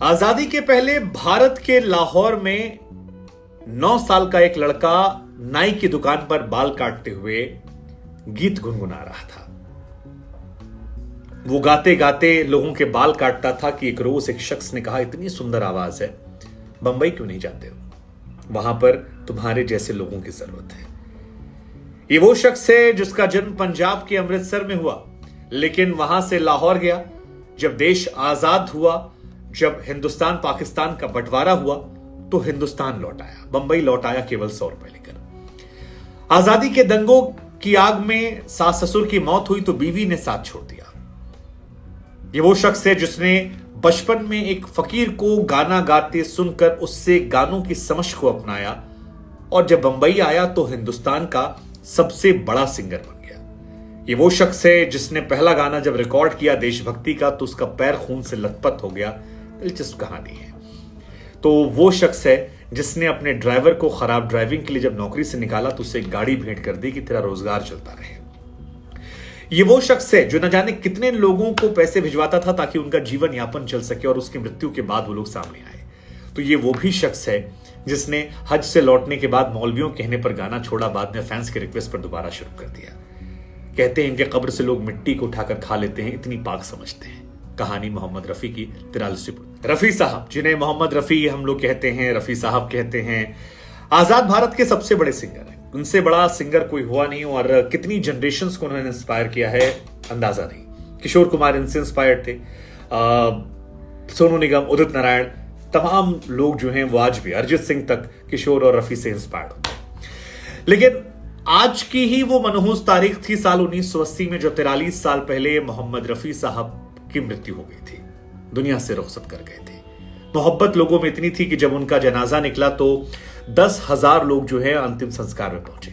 आजादी के पहले भारत के लाहौर में 9 साल का एक लड़का नाई की दुकान पर बाल काटते हुए गीत गुनगुना रहा था। वो गाते गाते लोगों के बाल काटता था कि एक रोज एक शख्स ने कहा, इतनी सुंदर आवाज है, बंबई क्यों नहीं जाते हो? वहां पर तुम्हारे जैसे लोगों की जरूरत है। ये वो शख्स है जिसका जन्म पंजाब के अमृतसर में हुआ, लेकिन वहां से लाहौर गया। जब देश आजाद हुआ, जब हिंदुस्तान पाकिस्तान का बंटवारा हुआ, तो हिंदुस्तान लौट आया, बंबई लौट आया केवल 100 रुपए लेकर। आजादी के दंगों की आग में सास ससुर की मौत हुई तो बीवी ने साथ छोड़ दिया। ये वो शख्स है जिसने बचपन में एक फकीर को गाना गाते सुनकर उससे गानों की समझ को अपनाया, और जब बंबई आया तो हिंदुस्तान का सबसे बड़ा सिंगर बन गया। ये वो शख्स है जिसने पहला गाना जब रिकॉर्ड किया देशभक्ति का तो उसका पैर खून से लथपथ हो गया। दिलचस्प कहानी है। तो वो शख्स है जिसने अपने ड्राइवर को खराब ड्राइविंग के लिए जब नौकरी से निकाला तो उसे एक गाड़ी भेंट कर दी कि तेरा रोजगार चलता रहे। ये वो शख्स है जो न जाने कितने लोगों को पैसे भिजवाता था ताकि उनका जीवन यापन चल सके और उसकी मृत्यु के बाद वो लोग सामने आए। तो ये वो भी शख्स है जिसने हज से लौटने के बाद मौलवियों कहने पर गाना छोड़ा, बाद में फैंस के रिक्वेस्ट पर दोबारा शुरू कर दिया। कहते हैं इनके कब्र से लोग मिट्टी को उठाकर खा लेते हैं, इतनी पाक समझते हैं। कहानी मोहम्मद रफी की 43। रफी साहब, जिन्हें मोहम्मद रफी हम लोग कहते हैं, रफी साहब कहते हैं, आजाद भारत के सबसे बड़े सिंगर हैं। उनसे बड़ा सिंगर कोई हुआ नहीं, और कितनी जनरेशंस को उन्होंने इंस्पायर किया है अंदाजा नहीं। किशोर कुमार इनसे इंस्पायर्ड थे, सोनू निगम, उदित नारायण, तमाम लोग जो हैं वो आज भी, अरिजीत सिंह तक किशोर और रफी से इंस्पायर्ड होते हैं। लेकिन आज की ही वो मनहूस तारीख थी साल 1980 में, जो 43 साल पहले मोहम्मद रफी साहब की मृत्यु हो गई थी, दुनिया से रुखसत कर गए थे। मोहब्बत लोगों में इतनी थी कि जब उनका जनाजा निकला तो 10,000 लोग जो है अंतिम संस्कार में पहुंचे।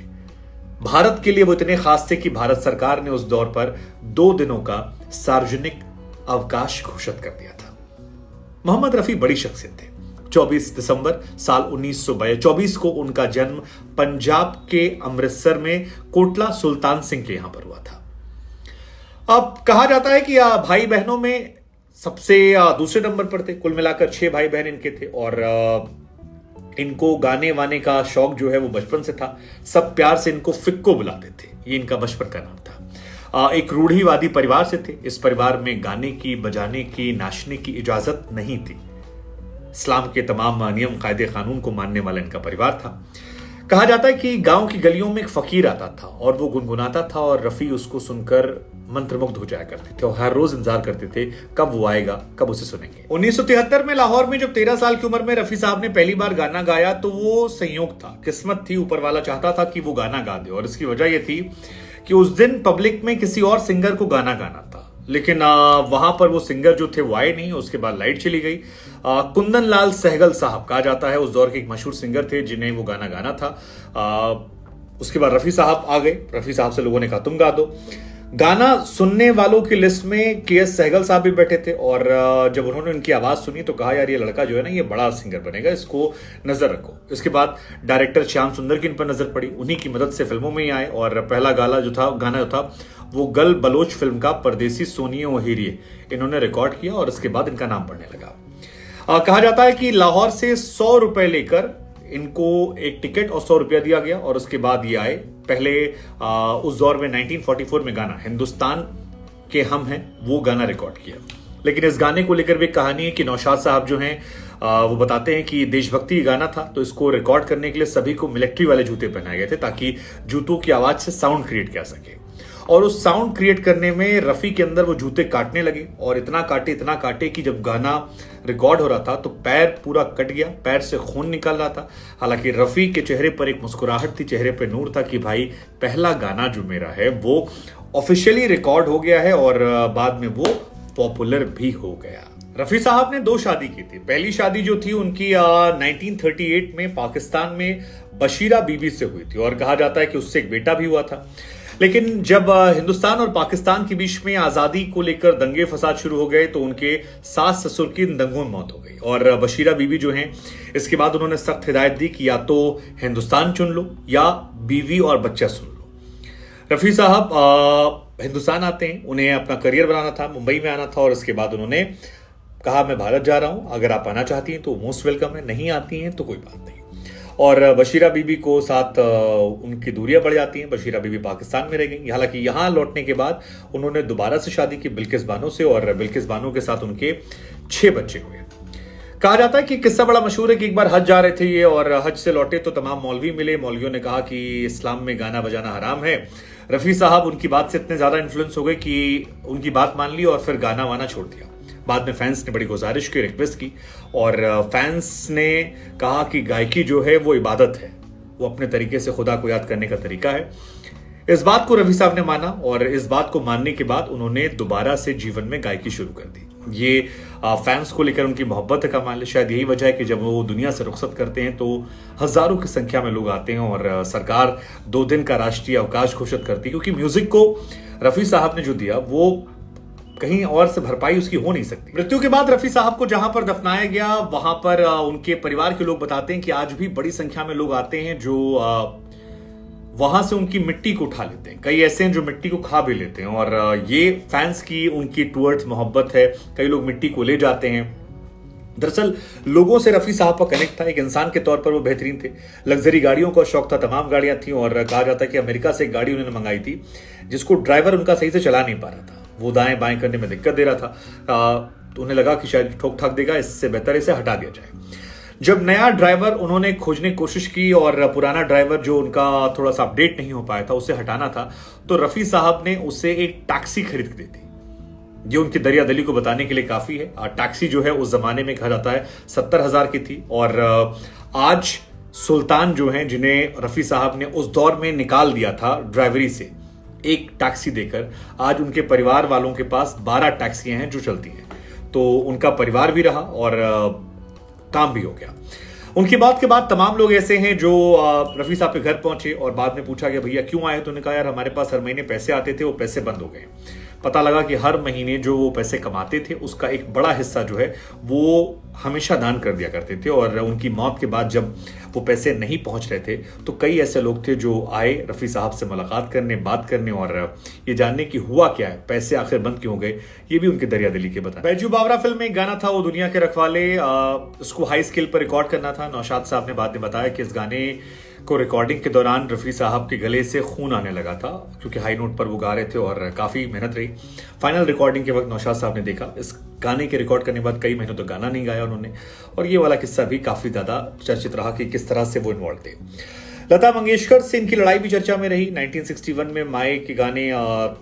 भारत के लिए वो इतने खास थे कि भारत सरकार ने उस दौर पर 2 दिनों का सार्वजनिक अवकाश घोषित कर दिया था। मोहम्मद रफी बड़ी शख्सियत थे। 24 दिसंबर साल 1924 को उनका जन्म पंजाब के अमृतसर में कोटला सुल्तान सिंह के यहां पर हुआ था। अब कहा जाता है कि भाई बहनों में सबसे दूसरे नंबर पर थे। कुल मिलाकर 6 भाई बहन इनके थे, और इनको गाने वाने का शौक जो है वो बचपन से था। सब प्यार से इनको फिक्को बुलाते थे, ये इनका बचपन का नाम था। एक रूढ़िवादी परिवार से थे। इस परिवार में गाने की, बजाने की, नाचने की इजाजत नहीं थी। इस्लाम के तमाम नियम कायदे कानून को मानने वाला इनका परिवार था। कहा जाता है कि गांव की गलियों में एक फकीर आता था और वो गुनगुनाता था, और रफी उसको सुनकर मंत्रमुग्ध हो जाया करते थे और हर रोज इंतजार करते थे कब वो आएगा, कब उसे सुनेंगे। 1973 में लाहौर में जब 13 साल की उम्र में रफी साहब ने पहली बार गाना गाया तो वो संयोग था, किस्मत थी। ऊपर वाला चाहता था कि वो गाना गा दे, और इसकी वजह यह थी कि उस दिन पब्लिक में किसी और सिंगर को गाना गाना था, लेकिन वहां पर वो सिंगर जो थे वो आए नहीं। उसके बाद लाइट चली गई। कुंदन लाल सहगल साहब कहा जाता है उस दौर के एक मशहूर सिंगर थे जिन्हें वो गाना गाना था। उसके बाद रफी साहब आ गए। रफी साहब से लोगों ने कहा तुम गा दो। गाना सुनने वालों की लिस्ट में के.एस. सहगल साहब भी बैठे थे, और जब उन्होंने उनकी आवाज सुनी तो कहा यार ये लड़का जो है ना ये बड़ा सिंगर बनेगा, इसको नजर रखो। इसके बाद डायरेक्टर श्याम सुंदर की इन पर नजर पड़ी। उन्हीं की मदद से फिल्मों में ही आए, और पहला गाना जो था वो गल बलोच फिल्म का परदेसी सोनिए ओ हीरिये इन्होंने रिकॉर्ड किया, और इसके बाद इनका नाम बढ़ने लगा। कहा जाता है कि लाहौर से 100 रुपए लेकर इनको एक टिकट और 100 रुपया दिया गया, और उसके बाद ये आए। पहले उस दौर में 1944 में गाना हिंदुस्तान के हम हैं वो गाना रिकॉर्ड किया। लेकिन इस गाने को लेकर भी कहानी है कि नौशाद साहब जो हैं वो बताते हैं कि देशभक्ति गाना था, तो इसको रिकॉर्ड करने के लिए सभी को मिलिट्री वाले जूते पहनाए गए थे ताकि जूतों की आवाज से साउंड क्रिएट किया सके। और उस साउंड क्रिएट करने में रफी के अंदर वो जूते काटने लगे, और इतना काटे कि जब गाना रिकॉर्ड हो रहा था तो पैर पूरा कट गया, पैर से खून निकल रहा था। हालांकि रफी के चेहरे पर एक मुस्कुराहट थी, चेहरे पर नूर था कि भाई पहला गाना जो मेरा है वो ऑफिशियली रिकॉर्ड हो गया है, और बाद में वो पॉपुलर भी हो गया। रफी साहब ने 2 शादी की थी। पहली शादी जो थी उनकी 1938 में पाकिस्तान में बशीरा बीबी से हुई थी, और कहा जाता है कि उससे एक बेटा भी हुआ था। लेकिन जब हिंदुस्तान और पाकिस्तान के बीच में आजादी को लेकर दंगे फसाद शुरू हो गए तो उनके सास ससुर की इन दंगों में मौत हो गई, और बशीरा बीबी जो हैं इसके बाद उन्होंने सख्त हिदायत दी कि या तो हिंदुस्तान चुन लो या बीवी और बच्चा सुन लो। रफी साहब हिंदुस्तान आते हैं, उन्हें अपना करियर बनाना था, मुंबई में आना था, और इसके बाद उन्होंने कहा मैं भारत जा रहा हूं, अगर आप आना चाहती हैं तो मोस्ट वेलकम है, नहीं आती हैं तो कोई बात नहीं। और बशीरा बीबी को साथ उनकी दूरियां बढ़ जाती हैं। बशीरा बीबी पाकिस्तान में रह गई। हालांकि यहां लौटने के बाद उन्होंने दोबारा से शादी की बिल्किस बानो से, और बिल्किस बानो के साथ उनके 6 बच्चे हुए। कहा जाता है कि किस्सा बड़ा मशहूर है कि एक बार हज जा रहे थे ये, और हज से लौटे तो तमाम मौलवी मिले। मौलवियों ने कहा कि इस्लाम में गाना बजाना हराम है। रफी साहब उनकी बात से इतने ज्यादा इन्फ्लुएंस हो गए कि उनकी बात मान ली और फिर गाना वाना छोड़ दिया। बाद में फैंस ने बड़ी गुजारिश की, रिक्वेस्ट की, और फैंस ने कहा कि गायकी जो है वो इबादत है, वो अपने तरीके से खुदा को याद करने का तरीका है। इस बात को रफी साहब ने माना, और इस बात को मानने के बाद उन्होंने दोबारा से जीवन में गायकी शुरू कर दी। ये फैंस को लेकर उनकी मोहब्बत का कमाल है। शायद यही वजह है कि जब वो दुनिया से रुखसत करते हैं तो हजारों की संख्या में लोग आते हैं, और सरकार 2 दिन का राष्ट्रीय अवकाश घोषित करती है, क्योंकि म्यूजिक को रफी साहब ने जो दिया वो कहीं और से भरपाई उसकी हो नहीं सकती। मृत्यु के बाद रफी साहब को जहां पर दफनाया गया, वहां पर उनके परिवार के लोग बताते हैं कि आज भी बड़ी संख्या में लोग आते हैं जो वहां से उनकी मिट्टी को उठा लेते हैं। कई ऐसे हैं जो मिट्टी को खा भी लेते हैं, और ये फैंस की उनकी टूवर्ड्स मोहब्बत है। कई लोग मिट्टी को ले जाते हैं। दरअसल लोगों से रफी साहब का कनेक्ट था। एक इंसान के तौर पर वो बेहतरीन थे। लग्जरी गाड़ियों का शौक था, तमाम गाड़ियां थी, और कहा जाता है कि अमेरिका से एक गाड़ी उन्होंने मंगाई थी जिसको ड्राइवर उनका सही से चला नहीं पा रहा था। वो दाएं बाएं करने में दिक्कत दे रहा था। तो उन्हें लगा कि शायद ठोक ठाक देगा, इससे बेहतर इसे हटा दिया जाए। जब नया ड्राइवर उन्होंने खोजने की कोशिश की, और पुराना ड्राइवर जो उनका थोड़ा सा अपडेट नहीं हो पाया था उसे हटाना था, तो रफी साहब ने उसे एक टैक्सी खरीद के दी थी। ये उनकी दरिया दिली को बताने के लिए काफी है। टैक्सी जो है उस जमाने में कहा जाता है 70,000 की थी, और आज सुल्तान जो हैं जिन्हें रफी साहब ने उस दौर में निकाल दिया था ड्राइवरी से एक टैक्सी देकर, आज उनके परिवार वालों के पास 12 टैक्सियां हैं जो चलती हैं। तो उनका परिवार भी रहा और काम भी हो गया। उनकी बात के बाद तमाम लोग ऐसे हैं जो रफी साहब के घर पहुंचे, और बाद में पूछा गया भैया क्यों आए, तो उन्होंने कहा यार हमारे पास हर महीने पैसे आते थे, वो पैसे बंद हो गए। पता लगा कि हर महीने जो वो पैसे कमाते थे उसका एक बड़ा हिस्सा जो है वो हमेशा दान कर दिया करते थे, और उनकी मौत के बाद जब वो पैसे नहीं पहुंच रहे थे तो कई ऐसे लोग थे जो आए रफी साहब से मुलाकात करने, बात करने, और ये जानने की हुआ क्या है, पैसे आखिर बंद क्यों हो गए। ये भी उनके दरिया दिली के बताए। बैजू बावरा फिल्म में एक गाना था, वो दुनिया के रखवाले, उसको हाई स्केल पर रिकॉर्ड करना था। नौशाद साहब ने बाद में बताया कि इस गाने को रिकॉर्डिंग के दौरान रफी साहब के गले से खून आने लगा था, क्योंकि हाई नोट पर वो गा रहे थे और काफी मेहनत रही। फाइनल रिकॉर्डिंग के वक्त नौशाद साहब ने देखा इस गाने के रिकॉर्ड करने के बाद कई महीनों तक गाना नहीं गाया उन्होंने, और ये वाला किस्सा भी काफी ज्यादा चर्चित रहा कि किस तरह से वो इन्वॉल्व थे। लता मंगेशकर से इनकी लड़ाई भी चर्चा में रही। 1961 में माए के गाने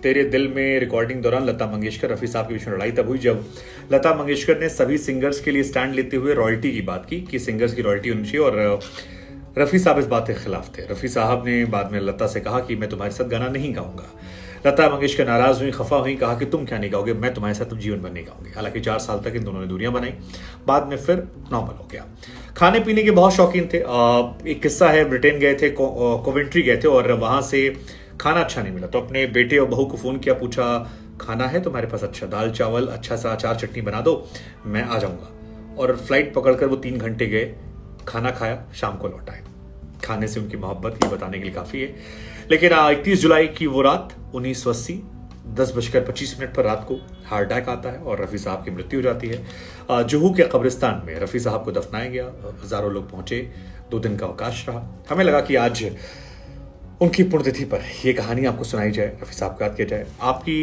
तेरे दिल में रिकॉर्डिंग दौरान लता मंगेशकर रफी साहब के बीच में लड़ाई तब हुई जब लता मंगेशकर ने सभी सिंगर्स के लिए स्टैंड लेते हुए रॉयल्टी की बात की कि सिंगर्स की रॉयल्टी होनी चाहिए, और रफी साहब इस बात के खिलाफ थे। रफी साहब ने बाद में लता से कहा कि मैं तुम्हारे साथ गाना नहीं गाऊंगा। लता मंगेशकर नाराज हुई, खफा हुई, कहा कि तुम क्या नहीं गाओगे, मैं तुम्हारे साथ जीवन भर नहीं गाऊंगी। हालांकि 4 साल तक इन दोनों ने दूरियां बनाई, बाद में फिर नॉर्मल हो गया। खाने पीने के बहुत शौकीन थे। एक किस्सा है, ब्रिटेन गए थे, कोवेंट्री गए थे, और वहां से खाना अच्छा नहीं मिला तो अपने बेटे और बहू को फोन किया, पूछा खाना है तुम्हारे पास, अच्छा दाल चावल, अच्छा सा अचार चटनी बना दो, मैं आ जाऊंगा। और फ्लाइट पकड़कर वो 3 घंटे गए, खाना खाया, शाम को लौट आए। खाने से उनकी मोहब्बत ये बताने के लिए काफी है। लेकिन 31 जुलाई की वो रात 1980 10:25 पर रात को हार्ट अटैक आता है और रफी साहब की मृत्यु हो जाती है। जुहू के कब्रिस्तान में रफी साहब को दफनाया गया। हजारों लोग पहुंचे, 2 दिन का अवकाश रहा। हमें लगा कि आज उनकी पुण्यतिथि पर यह कहानी आपको सुनाई जाए, रफी साहब को याद किया जाए। आपकी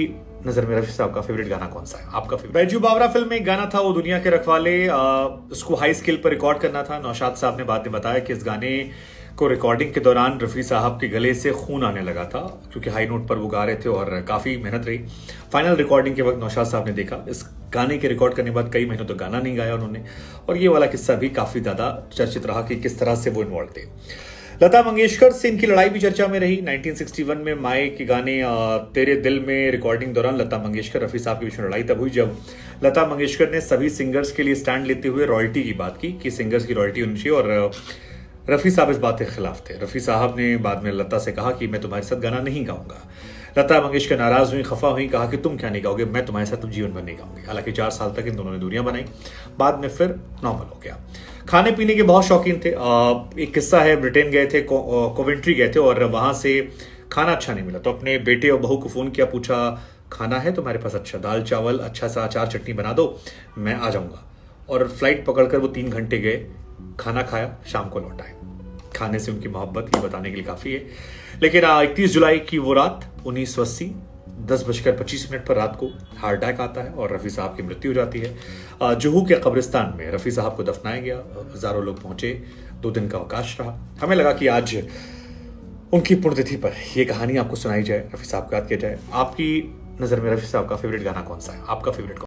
नजर में रफी साहब का फेवरेट गाना कौन सा है? आपका फेवरेट? बैजू बावरा फिल्म में एक गाना था, वो दुनिया के रखवाले, उसको हाई स्केल पर रिकॉर्ड करना था। नौशाद साहब ने बाद में बताया कि इस गाने को रिकॉर्डिंग के दौरान रफी साहब के गले से खून आने लगा था, क्योंकि हाई नोट पर वो गा रहे थे और काफी मेहनत रही। फाइनल रिकॉर्डिंग के वक्त नौशाद साहब ने देखा इस गाने के रिकॉर्ड करने के बाद कई महीनों तक गाना नहीं गाया उन्होंने, और ये वाला किस्सा भी काफी ज्यादा चर्चित रहा कि किस तरह से वो इन्वॉल्व थे। लता मंगेशकर से इनकी लड़ाई भी चर्चा में रही। 1961 में माए के गाने तेरे दिल में रिकॉर्डिंग दौरान लता मंगेशकर रफी साहब के बीच में लड़ाई तब हुई जब लता मंगेशकर ने सभी सिंगर्स के लिए स्टैंड लेते हुए रॉयल्टी की बात की कि सिंगर्स की रॉयल्टी होनी चाहिए, और रफी साहब इस बात के खिलाफ थे। रफी साहब ने बाद में लता से कहा कि मैं तुम्हारे साथ गाना नहीं गाऊंगा। लता मंगेशकर नाराज हुई, खफा हुई, कहा कि तुम क्या नहीं गाओगे, मैं तुम्हारे साथ जीवन भर नहीं गाऊंगी। हालांकि 4 साल तक इन दोनों ने दूरियां बनाई, बाद में फिर नॉर्मल हो गया। खाने पीने के बहुत शौकीन थे। एक किस्सा है, ब्रिटेन गए थे, कोवेंट्री गए थे, और वहां से खाना अच्छा नहीं मिला तो अपने बेटे और बहू को फोन किया, पूछा खाना है तुम्हारे पास अच्छा, दाल चावल, अच्छा सा अचार चटनी बना दो, मैं आ जाऊंगा। और फ्लाइट पकड़कर वो 3 घंटे गए, खाना खाया, शाम को लौट आए। खाने से उनकी मोहब्बत ये बताने के लिए काफी है। लेकिन 31 जुलाई की वो रात 1980 10:25 पर रात को हार्ट अटैक आता है और रफ़ी साहब की मृत्यु हो जाती है। जुहू के कब्रिस्तान में रफ़ी साहब को दफनाया गया, हजारों लोग पहुंचे, 2 दिन का अवकाश रहा। हमें लगा कि आज उनकी पुण्यतिथि पर यह कहानी आपको सुनाई जाए, रफ़ी साहब को याद किया जाए। आपकी नज़र में रफ़ी साहब का फेवरेट गाना कौन सा है? आपका फेवरेट